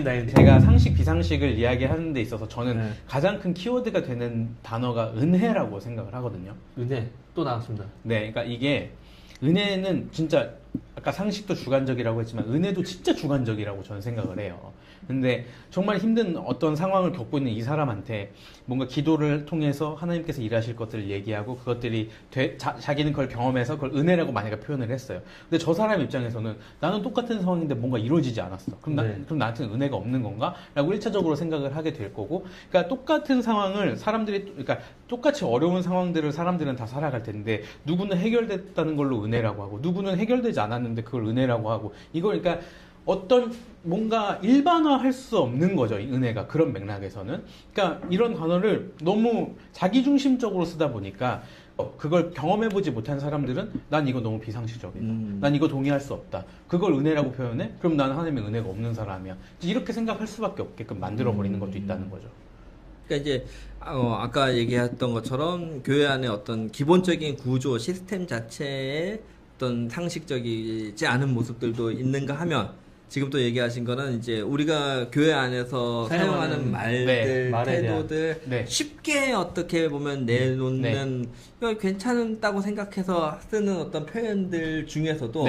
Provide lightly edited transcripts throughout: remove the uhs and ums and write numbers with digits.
제가 상식, 비상식을 이야기하는 데 있어서 저는 네. 가장 큰 키워드가 되는 단어가 은혜라고 생각을 하거든요. 은혜 또 나왔습니다. 네, 그러니까 이게 은혜는 진짜 아까 상식도 주관적이라고 했지만 은혜도 진짜 주관적이라고 저는 생각을 해요. 근데 정말 힘든 어떤 상황을 겪고 있는 이 사람한테 뭔가 기도를 통해서 하나님께서 일하실 것들을 얘기하고 그것들이 자기는 그걸 경험해서 그걸 은혜라고 만약에 표현을 했어요. 근데 저 사람 입장에서는 나는 똑같은 상황인데 뭔가 이루어지지 않았어. 그럼, 그럼 나한테는 은혜가 없는 건가? 라고 1차적으로 생각을 하게 될 거고, 그러니까 똑같은 상황을 사람들이, 그러니까 똑같이 어려운 상황들을 사람들은 다 살아갈 텐데 누구는 해결됐다는 걸로 은혜라고 하고 누구는 해결되지 않았는데 그걸 은혜라고 하고, 이걸 그러니까 어떤 뭔가 일반화할 수 없는 거죠, 이 은혜가. 그런 맥락에서는. 그러니까 이런 단어를 너무 자기중심적으로 쓰다 보니까 그걸 경험해보지 못한 사람들은 난 이거 너무 비상식적이다. 난 이거 동의할 수 없다. 그걸 은혜라고 표현해? 그럼 나는 하나님의 은혜가 없는 사람이야. 이렇게 생각할 수밖에 없게끔 만들어버리는 것도 있다는 거죠. 그러니까 이제 아까 얘기했던 것처럼 교회 안에 어떤 기본적인 구조, 시스템 자체에 어떤 상식적이지 않은 모습들도 있는가 하면, 지금 또 얘기하신 거는 이제 우리가 교회 안에서 사용하는 말들, 태도들 쉽게 어떻게 보면 내놓는 이거 괜찮다고 생각해서 쓰는 어떤 표현들 중에서도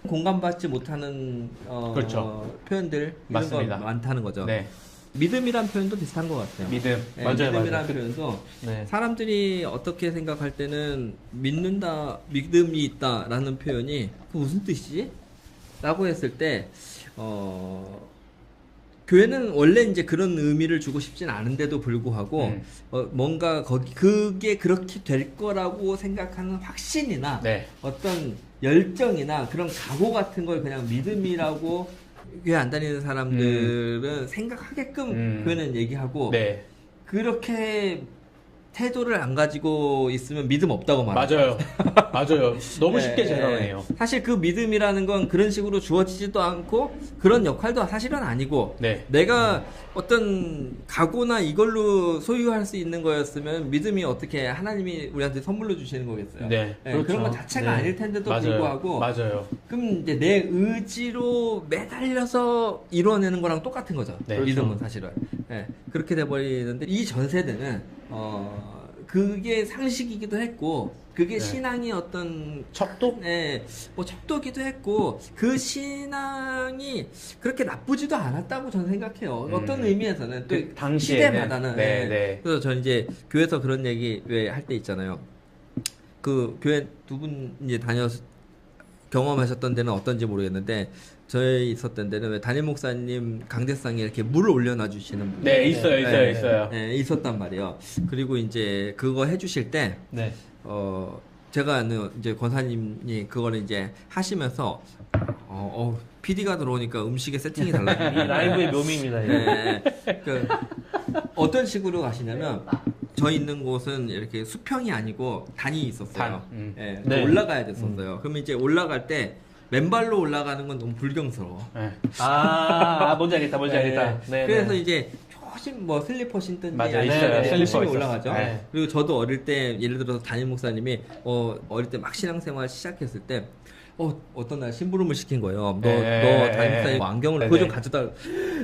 공감받지 못하는 그렇죠. 표현들 이런 거 많다는 거죠. 믿음이란 표현도 비슷한 것 같아요. 믿음. 믿음이란 표현도 사람들이 어떻게 생각할 때는 믿는다, 믿음이 있다라는 표현이 그 무슨 뜻이지? 라고 했을 때 교회는 원래 이제 그런 의미를 주고 싶진 않은데도 불구하고 뭔가 그게 그렇게 될 거라고 생각하는 확신이나 어떤 열정이나 그런 각오 같은 걸 그냥 믿음이라고 교회 안 다니는 사람들은 생각하게끔 교회는 얘기하고 그렇게 태도를 안 가지고 있으면 믿음 없다고 말하죠. 맞아요. 맞아요. 너무 쉽게 재현해요. 사실 그 믿음이라는 건 그런 식으로 주어지지도 않고 그런 역할도 사실은 아니고 내가 어떤 각오나 이걸로 소유할 수 있는 거였으면 믿음이 어떻게 하나님이 우리한테 선물로 주시는 거겠어요. 그렇죠. 그런 것 자체가 아닐 텐데도 불구하고 그럼 이제 내 의지로 매달려서 이루어내는 거랑 똑같은 거죠. 믿음은 사실은. 그렇게 돼버리는데 이 전 세대는 그게 상식이기도 했고 그게 신앙이 어떤 척도? 뭐 척도기도 했고 그 신앙이 그렇게 나쁘지도 않았다고 저는 생각해요. 어떤 의미에서는 또 그 시대마다는. 그래서 저는 이제 교회에서 그런 얘기 왜 할 때 있잖아요. 그 교회 두 분 이제 경험하셨던 데는 어떤지 모르겠는데 저희 있었던 데는 왜 담임 목사님 강대상에 이렇게 물을 올려놔 주시는 분 있어요. 있었단 말이에요. 그리고 이제 그거 해주실 때 제가 이제 권사님이 그거를 이제 하시면서 PD가 들어오니까 음식의 세팅이 달라요. 라이브의 묘미입니다. 그 어떤 식으로 가시냐면 저희 있는 곳은 이렇게 수평이 아니고 단이 있었어요. 올라가야 됐었어요. 그러면 이제 올라갈 때 맨발로 올라가는 건 너무 불경스러워. 뭔지 알겠다. 그래서 이제 조금 뭐 슬리퍼 신든지 슬리퍼 올라가죠. 그리고 저도 어릴 때 예를 들어서 담임 목사님이 어릴 때 막 신앙생활 시작했을 때 어떤 날 심부름을 시킨 거예요. 너 담임 목사님 안경을 그거 좀 가져다.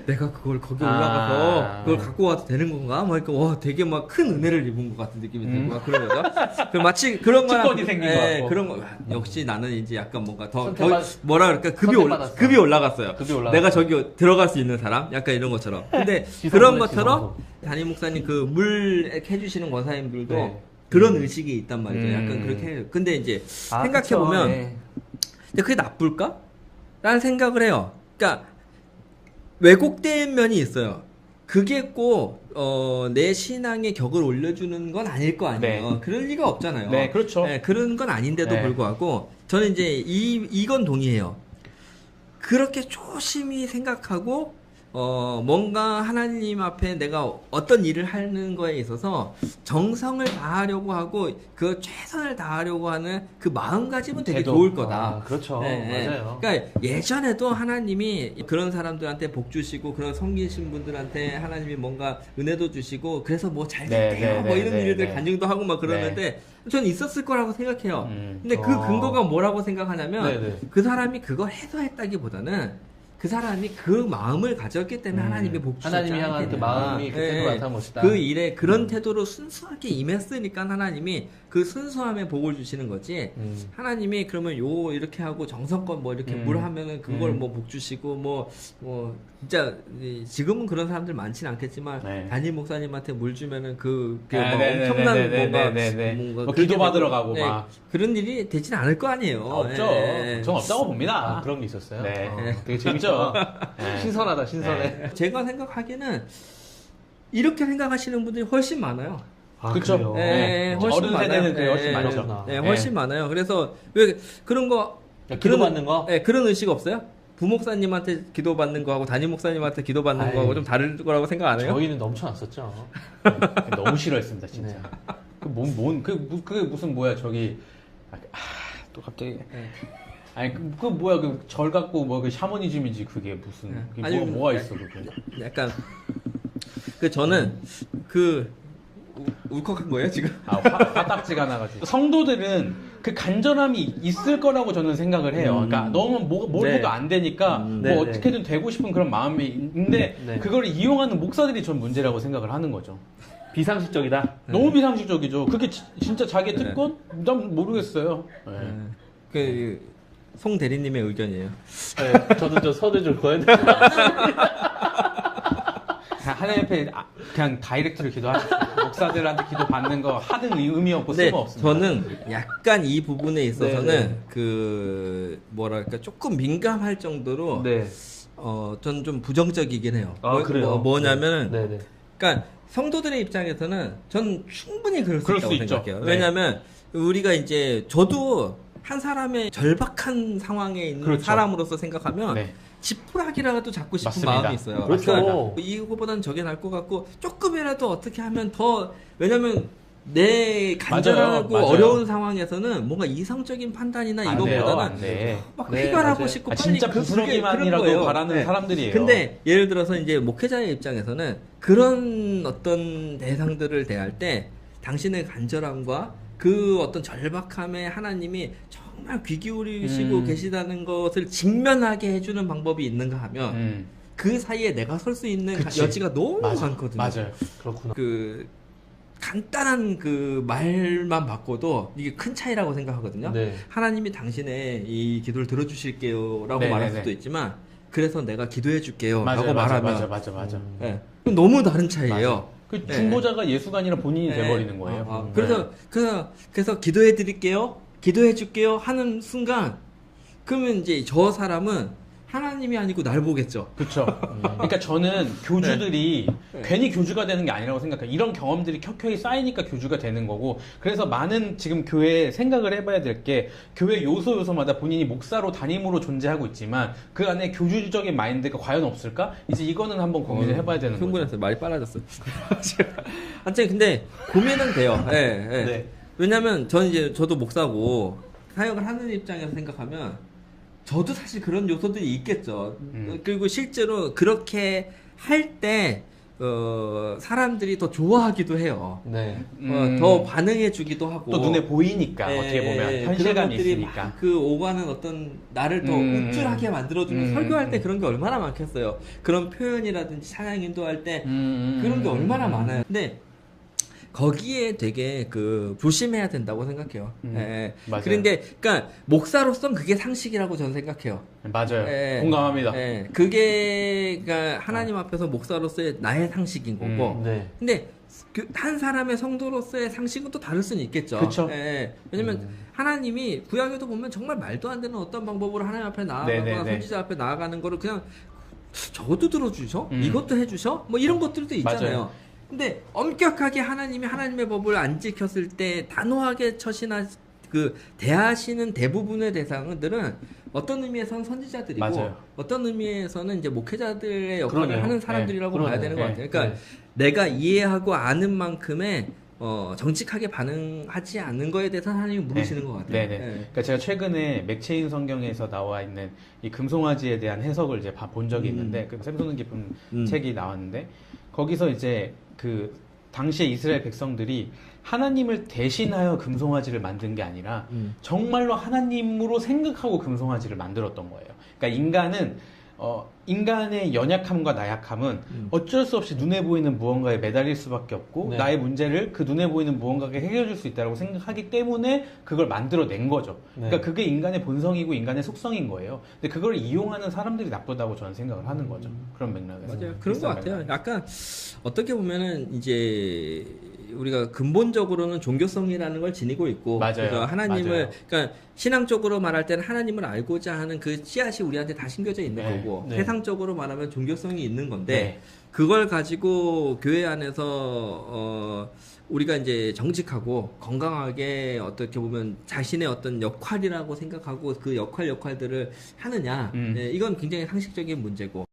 내가 그걸 거기 올라가서 그걸 갖고 와도 되는 건가? 막 그러니까 되게 막 큰 은혜를 입은 것 같은 느낌이 들고 막 그런 거죠. 마치 그런 거랑 특권이 생긴 것 같고. 그런 거 역시 나는 이제 약간 뭔가 더 뭐라 그럴까 급이 올라갔어요. 내가 저기 들어갈 수 있는 사람? 약간 이런 것처럼. 근데 그런 것처럼 담임 목사님 그 물 해주시는 권사님들도 그런 의식이 있단 말이죠. 약간 그렇게 해요. 근데 이제 생각해 보면. 근데 그게 나쁠까? 라는 생각을 해요. 그러니까 왜곡된 면이 있어요. 그게 꼭 내 신앙의 격을 올려주는 건 아닐 거 아니에요. 그럴 리가 없잖아요. 그렇죠. 그런 건 아닌데도 불구하고 저는 이제 이건 동의해요. 그렇게 조심히 생각하고 뭔가 하나님 앞에 내가 어떤 일을 하는 거에 있어서 정성을 다하려고 하고 그 최선을 다하려고 하는 그 마음가짐은 되게 좋을 거다. 그렇죠. 맞아요. 그러니까 예전에도 하나님이 그런 사람들한테 복 주시고 그런 섬기신 분들한테 하나님이 뭔가 은혜도 주시고 그래서 뭐 잘 될게요. 뭐 이런 일들 간증도 하고 막 그러는데 전 있었을 거라고 생각해요. 근데 그 근거가 뭐라고 생각하냐면 그 사람이 그걸 해서 했다기보다는 그 사람이 그 마음을 가졌기 때문에 하나님의 복 주셨지 하나님이 향한 그 않겠냐. 마음이 그 태도로 나타난 것이다. 그 일에 그런 태도로 순수하게 임했으니까 하나님이 그 순수함에 복을 주시는 거지. 하나님이 그러면 요 이렇게 하고 정성껏 뭐 이렇게 물 하면은 그걸 뭐 복 주시고 뭐 진짜 지금은 그런 사람들 많지는 않겠지만 네. 담임 목사님한테 물 주면은 그게 아, 뭐 네네네네네네. 엄청난 뭐 그렇게 기도 받으러 되고, 가고 막. 그런 일이 되진 않을 거 아니에요. 없죠. 예. 전 없다고 봅니다. 아, 그런 게 있었어요? 네. 어. 되게 재밌죠. 네. 신선하다, 신선해. 제가 생각하기에는 이렇게 생각하시는 분들이 훨씬 많아요. 아, 그쵸. 그래요? 네, 훨씬 어른 많아요. 세대는 그게 훨씬 네, 많죠. 그렇구나. 네, 훨씬 많아요. 그래서 왜 그런 거 기도 받는 거? 네, 그런 의식 없어요? 부목사님한테 기도 받는 거하고 담임 목사님한테 기도 받는 아이, 거하고 좀 다를 거라고 생각 안 해요? 저희는 넘쳐났었죠. 너무 싫어했습니다, 진짜. 네. 그게 무슨 뭐야, 저기. 또 갑자기. 아니, 그 뭐야, 그 절 갖고 뭐 그 샤머니즘이지, 그게 무슨. 네. 그게 아니, 뭐가 있어, 그게. 약간 저는 울컥한 거예요 지금? 화딱지가 나가지고. 성도들은 그 간절함이 있을 거라고 저는 생각을 해요. 그러니까 너무 뭘 네. 해도 안 되니까 뭐 네, 어떻게든 되고 싶은 그런 마음이 있는데 네. 그걸 이용하는 목사들이 전 문제라고 생각을 하는 거죠. 비상식적이다. 너무 비상식적이죠. 그게 진짜 자기의 특권? 난 모르겠어요. 네. 송 대리님의 의견이에요. 네, 저도 저 서류 줄 거예요. 하나님 앞에 그냥 다이렉트로 기도하십시오. 목사들한테 기도 받는 거 하등 의미 없고 근데 쓸모 없습니다. 저는 약간 이 부분에 있어서는 네. 그 뭐랄까 조금 민감할 정도로 네. 전 좀 부정적이긴 해요. 아, 그래요? 뭐냐면은 네, 네. 그러니까 성도들의 입장에서는 전 충분히 그럴 수 그럴 있다고 수 있죠. 생각해요. 네. 왜냐하면 우리가 이제 저도 한 사람의 절박한 상황에 있는 그렇죠. 사람으로서 생각하면 네. 지푸라기라도 잡고 싶은 맞습니다. 마음이 있어요. 그렇죠. 그러니까 이거보단 저게 나을 것 같고 조금이라도 어떻게 하면 더 왜냐면 내 간절하고 맞아요. 어려운 상황에서는 뭔가 이성적인 판단이나 안 돼요, 이거보다는 안 돼. 막 네, 해결하고 맞아요. 싶고 진짜 빨리 부스러기만이라도 그런 거예요. 바라는 네. 사람들이에요. 근데 예를 들어서 이제 목회자의 입장에서는 그런 어떤 대상들을 대할 때 당신의 간절함과 그 어떤 절박함에 하나님이 정말 귀 기울이시고 계시다는 것을 직면하게 해주는 방법이 있는가 하면 그 사이에 내가 설 수 있는 그치. 여지가 너무 많거든요. 맞아요. 그렇구나. 그 간단한 그 말만 바꿔도 이게 큰 차이라고 생각하거든요. 네. 하나님이 당신의 이 기도를 들어주실게요라고 네, 말할 네, 수도 네. 있지만 그래서 내가 기도해줄게요 맞아요, 라고 맞아요, 말하면 맞아. 네. 그럼 너무 다른 차이예요. 맞아요. 그 중보자가 예수가 아니라 본인이 네. 돼버리는 거예요. 그래서 기도해드릴게요, 기도해줄게요 하는 순간 그러면 이제 저 사람은 하나님이 아니고 날 보겠죠. 그렇죠. 그러니까 저는 교주들이 괜히 교주가 되는 게 아니라고 생각해요. 이런 경험들이 켜켜이 쌓이니까 교주가 되는 거고, 그래서 많은 지금 교회에 생각을 해봐야 될 게, 교회 요소마다 본인이 목사로 담임으로 존재하고 있지만 그 안에 교주적인 마인드가 과연 없을까? 이제 이거는 한번 고민을 해봐야 되는 거죠. 흥분했어요. 말이 빨라졌어. 하여튼 근데 고민은 돼요. 네, 네. 네. 왜냐면 저도 목사고 사역을 하는 입장에서 생각하면 저도 사실 그런 요소들이 있겠죠. 그리고 실제로 그렇게 할 때 사람들이 더 좋아하기도 해요. 네. 더 반응해주기도 하고 또 눈에 보이니까 어떻게 보면 현실감이 있으니까. 그 오가는 어떤 나를 더 우쭐하게 만들어주는 설교할 때 그런 게 얼마나 많겠어요. 그런 표현이라든지 찬양 인도할 때 그런 게 얼마나 많아요. 근데 거기에 되게 조심해야 된다고 생각해요. 예. 맞아요. 그러니까 목사로서는 그게 상식이라고 저는 생각해요. 맞아요. 예. 공감합니다. 예. 그게 그러니까 하나님 앞에서 목사로서의 나의 상식인 거고. 네. 근데 한 사람의 성도로서의 상식은 또 다를 수는 있겠죠. 그쵸. 예. 왜냐면 하나님이 구약에도 보면 정말 말도 안 되는 어떤 방법으로 하나님 앞에 나아가거나 네네네. 선지자 앞에 나아가는 거를 그냥 저것도 들어주셔? 이것도 해주셔? 뭐 이런 것들도 있잖아요. 맞아요. 근데 엄격하게 하나님이 하나님의 법을 안 지켰을 때 단호하게 처신하 대하시는 대부분의 대상들은 어떤 의미에서는 선지자들이고 맞아요. 어떤 의미에서는 이제 목회자들의 역할을 그러네요. 하는 사람들이라고 네. 봐야 되는 것 네. 같아요. 그러니까 네. 내가 이해하고 아는 만큼의 정직하게 반응하지 않는 거에 대해서 하나님이 물으시는 것 같아요. 네네. 그러니까 제가 최근에 맥체인 성경에서 나와 있는 이 금송아지에 대한 해석을 이제 본 적이 있는데, 그 샘솟는 깊은 책이 나왔는데, 거기서 이제 당시에 이스라엘 백성들이 하나님을 대신하여 금송아지를 만든 게 아니라 정말로 하나님으로 생각하고 금송아지를 만들었던 거예요. 그러니까 인간은 인간의 연약함과 나약함은 어쩔 수 없이 눈에 보이는 무언가에 매달릴 수밖에 없고 네. 나의 문제를 그 눈에 보이는 무언가가 해결해 줄 수 있다고 생각하기 때문에 그걸 만들어낸 거죠. 네. 그러니까 그게 인간의 본성이고 인간의 속성인 거예요. 근데 그걸 이용하는 사람들이 나쁘다고 저는 생각을 하는 거죠. 그런 맥락에서. 맞아요. 그런 것 같아요. 약간 어떻게 보면은 이제 우리가 근본적으로는 종교성이라는 걸 지니고 있고, 맞아요. 그래서 하나님을, 맞아요. 그러니까 신앙적으로 말할 때는 하나님을 알고자 하는 그 씨앗이 우리한테 다 심겨져 있는 네. 거고, 네. 세상적으로 말하면 종교성이 있는 건데, 네. 그걸 가지고 교회 안에서 우리가 이제 정직하고 건강하게 어떻게 보면 자신의 어떤 역할이라고 생각하고 그 역할들을 하느냐, 네, 이건 굉장히 상식적인 문제고.